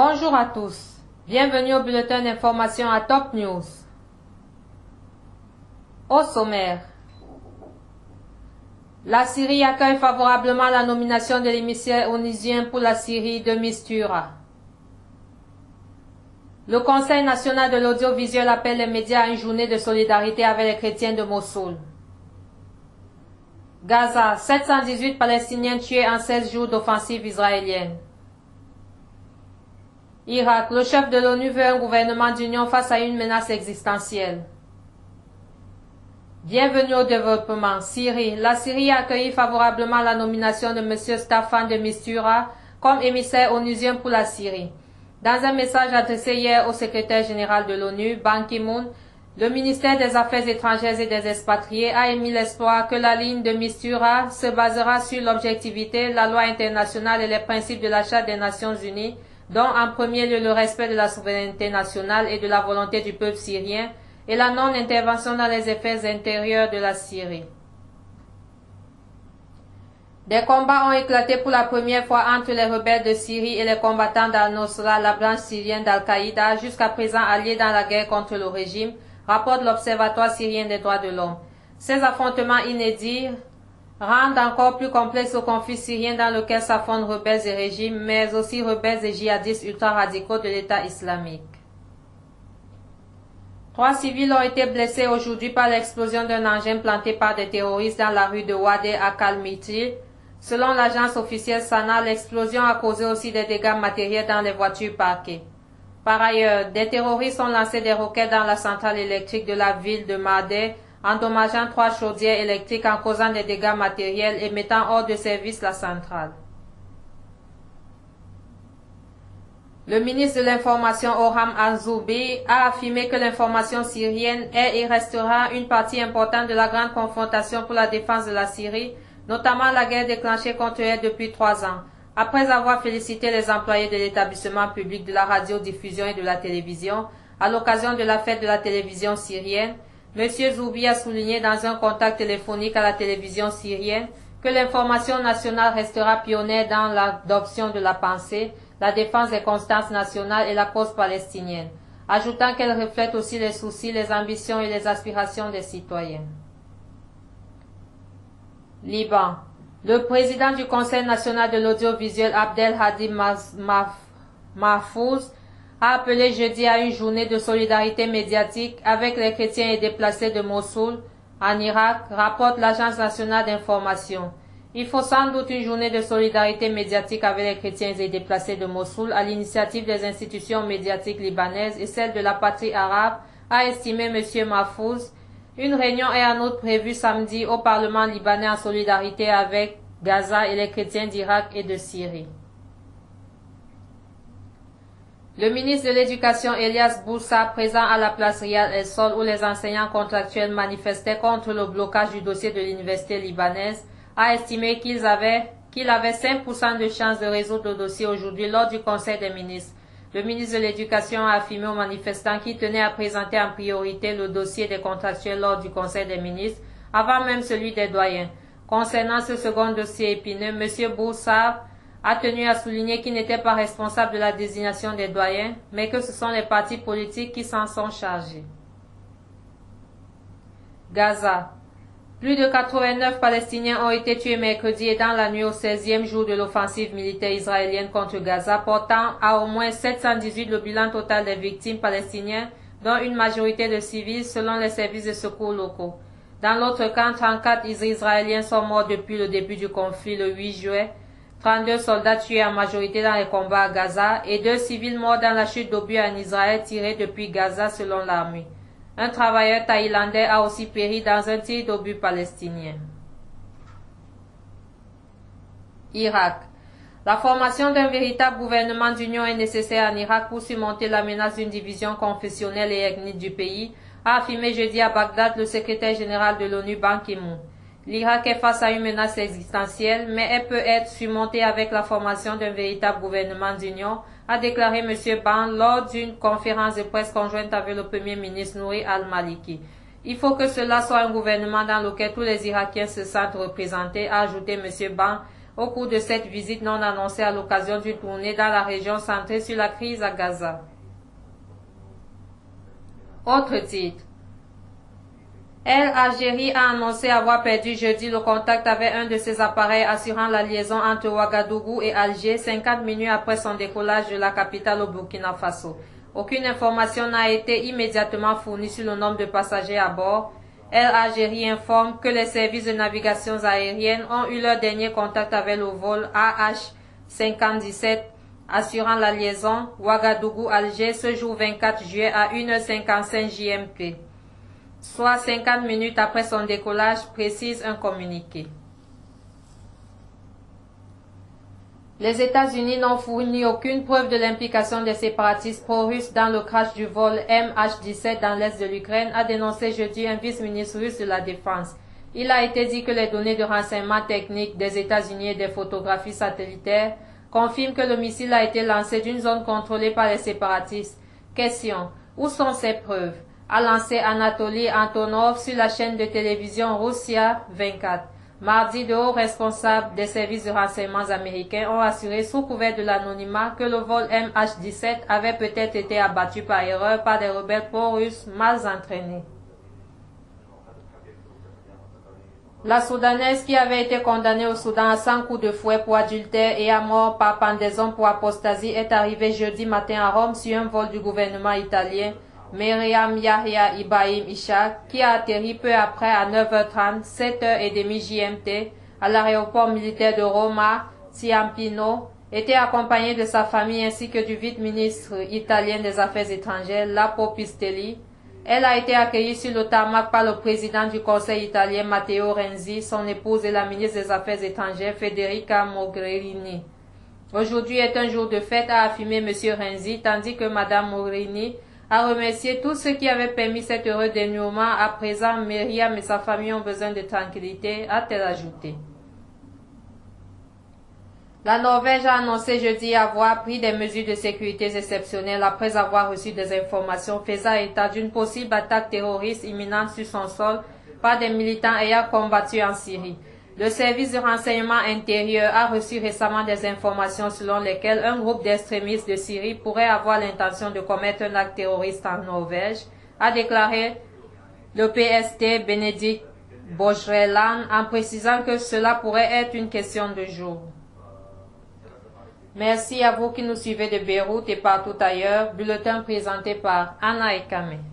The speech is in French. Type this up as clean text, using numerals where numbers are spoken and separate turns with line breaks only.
Bonjour à tous. Bienvenue au bulletin d'information à Top News. Au sommaire. La Syrie accueille favorablement la nomination de l'émissaire onusien pour la Syrie de Mistura. Le Conseil national de l'audiovisuel appelle les médias à une journée de solidarité avec les chrétiens de Mossoul. Gaza, 718 Palestiniens tués en 16 jours d'offensive israélienne. Irak, le chef de l'ONU veut un gouvernement d'union face à une menace existentielle. Bienvenue au développement. Syrie. La Syrie a accueilli favorablement la nomination de M. Staffan de Mistura comme émissaire onusien pour la Syrie. Dans un message adressé hier au secrétaire général de l'ONU, Ban Ki-moon, le ministère des Affaires étrangères et des expatriés a émis l'espoir que la ligne de Mistura se basera sur l'objectivité, la loi internationale et les principes de la Charte des Nations Unies, dont en premier lieu le respect de la souveraineté nationale et de la volonté du peuple syrien, et la non-intervention dans les affaires intérieures de la Syrie. Des combats ont éclaté pour la première fois entre les rebelles de Syrie et les combattants d'Al-Nosra, la branche syrienne d'Al-Qaïda, jusqu'à présent alliés dans la guerre contre le régime, rapporte l'Observatoire syrien des droits de l'homme. Ces affrontements inédits rendent encore plus complexe le conflit syrien dans lequel s'affrontent rebelles et régimes, mais aussi rebelles et djihadistes ultra-radicaux de l'État islamique. 3 civils ont été blessés aujourd'hui par l'explosion d'un engin planté par des terroristes dans la rue de Wadé à Kalmytl. Selon l'agence officielle Sana, l'explosion a causé aussi des dégâts matériels dans les voitures parquées. Par ailleurs, des terroristes ont lancé des roquettes dans la centrale électrique de la ville de Madé, endommageant 3 chaudières électriques en causant des dégâts matériels et mettant hors de service la centrale. Le ministre de l'Information Orhan Al-Zoubi a affirmé que l'information syrienne est et restera une partie importante de la grande confrontation pour la défense de la Syrie, notamment la guerre déclenchée contre elle depuis 3 ans. Après avoir félicité les employés de l'établissement public de la radiodiffusion et de la télévision à l'occasion de la fête de la télévision syrienne, M. Zoubi a souligné dans un contact téléphonique à la télévision syrienne que l'information nationale restera pionnière dans l'adoption de la pensée, la défense des constances nationales et la cause palestinienne, ajoutant qu'elle reflète aussi les soucis, les ambitions et les aspirations des citoyens. Liban. Le président du Conseil national de l'audiovisuel Abdelhadi Mahfouz a appelé jeudi à une journée de solidarité médiatique avec les chrétiens et déplacés de Mossoul, en Irak, rapporte l'Agence nationale d'information. Il faut sans doute une journée de solidarité médiatique avec les chrétiens et déplacés de Mossoul à l'initiative des institutions médiatiques libanaises et celle de la patrie arabe, a estimé M. Mahfouz. Une réunion est en outre prévue samedi au Parlement libanais en solidarité avec Gaza et les chrétiens d'Irak et de Syrie. Le ministre de l'Éducation Elias Boussa, présent à la place Riyad El Sol où les enseignants contractuels manifestaient contre le blocage du dossier de l'université libanaise, a estimé qu'il avait 5% de chances de résoudre le dossier aujourd'hui lors du Conseil des ministres. Le ministre de l'Éducation a affirmé aux manifestants qu'il tenait à présenter en priorité le dossier des contractuels lors du Conseil des ministres, avant même celui des doyens. Concernant ce second dossier épineux, M. Boussa a tenu à souligner qu'il n'était pas responsable de la désignation des doyens, mais que ce sont les partis politiques qui s'en sont chargés. Gaza. Plus de 89 Palestiniens ont été tués mercredi et dans la nuit au 16e jour de l'offensive militaire israélienne contre Gaza, portant à au moins 718 le bilan total des victimes palestiniennes, dont une majorité de civils selon les services de secours locaux. Dans l'autre camp, 34 Israéliens sont morts depuis le début du conflit le 8 juillet, 32 soldats tués en majorité dans les combats à Gaza et 2 civils morts dans la chute d'obus en Israël tirée depuis Gaza selon l'armée. Un travailleur thaïlandais a aussi péri dans un tir d'obus palestinien. Irak. La formation d'un véritable gouvernement d'union est nécessaire en Irak pour surmonter la menace d'une division confessionnelle et ethnique du pays, a affirmé jeudi à Bagdad le secrétaire général de l'ONU Ban Ki-moon. L'Irak est face à une menace existentielle, mais elle peut être surmontée avec la formation d'un véritable gouvernement d'union, a déclaré M. Ban lors d'une conférence de presse conjointe avec le Premier ministre Nouri al-Maliki. Il faut que cela soit un gouvernement dans lequel tous les Irakiens se sentent représentés, a ajouté M. Ban au cours de cette visite non annoncée à l'occasion d'une tournée dans la région centrée sur la crise à Gaza. Autre titre. Air Algérie a annoncé avoir perdu jeudi le contact avec un de ses appareils assurant la liaison entre Ouagadougou et Alger 50 minutes après son décollage de la capitale au Burkina Faso. Aucune information n'a été immédiatement fournie sur le nombre de passagers à bord. Air Algérie informe que les services de navigation aérienne ont eu leur dernier contact avec le vol AH-5017 assurant la liaison Ouagadougou-Alger ce jour 24 juillet à 1h55 JMP. Soit 50 minutes après son décollage, précise un communiqué. Les États-Unis n'ont fourni aucune preuve de l'implication des séparatistes pro-russes dans le crash du vol MH17 dans l'est de l'Ukraine, a dénoncé jeudi un vice-ministre russe de la Défense. Il a été dit que les données de renseignement technique des États-Unis et des photographies satellitaires confirment que le missile a été lancé d'une zone contrôlée par les séparatistes. Question. Où sont ces preuves? A lancé Anatoly Antonov sur la chaîne de télévision Russia 24. Mardi, de hauts responsables des services de renseignement américains ont assuré sous couvert de l'anonymat que le vol MH17 avait peut-être été abattu par erreur par des rebelles pro-russes mal entraînés. La Soudanaise, qui avait été condamnée au Soudan à 100 coups de fouet pour adultère et à mort par pendaison pour apostasie, est arrivée jeudi matin à Rome sur un vol du gouvernement italien. Myriam Yahya Ibrahim Ishaq, qui a atterri peu après à 9h30, 7h30 JMT, à l'aéroport militaire de Roma, Ciampino, était accompagnée de sa famille ainsi que du vice-ministre italien des Affaires étrangères, Lapo Pistelli. Elle a été accueillie sur le tarmac par le président du Conseil italien Matteo Renzi, son épouse et la ministre des Affaires étrangères Federica Mogherini. Aujourd'hui est un jour de fête, a affirmé M. Renzi, tandis que Mme Mogherini a remercié tous ceux qui avaient permis cet heureux dénouement. À présent, Myriam et sa famille ont besoin de tranquillité, a-t-elle ajouté. La Norvège a annoncé jeudi avoir pris des mesures de sécurité exceptionnelles après avoir reçu des informations faisant état d'une possible attaque terroriste imminente sur son sol par des militants ayant combattu en Syrie. Le service de renseignement intérieur a reçu récemment des informations selon lesquelles un groupe d'extrémistes de Syrie pourrait avoir l'intention de commettre un acte terroriste en Norvège, a déclaré le PST Benedikt Bjørnland en précisant que cela pourrait être une question de jours. Merci à vous qui nous suivez de Beyrouth et partout ailleurs. Bulletin présenté par Anna Ekame.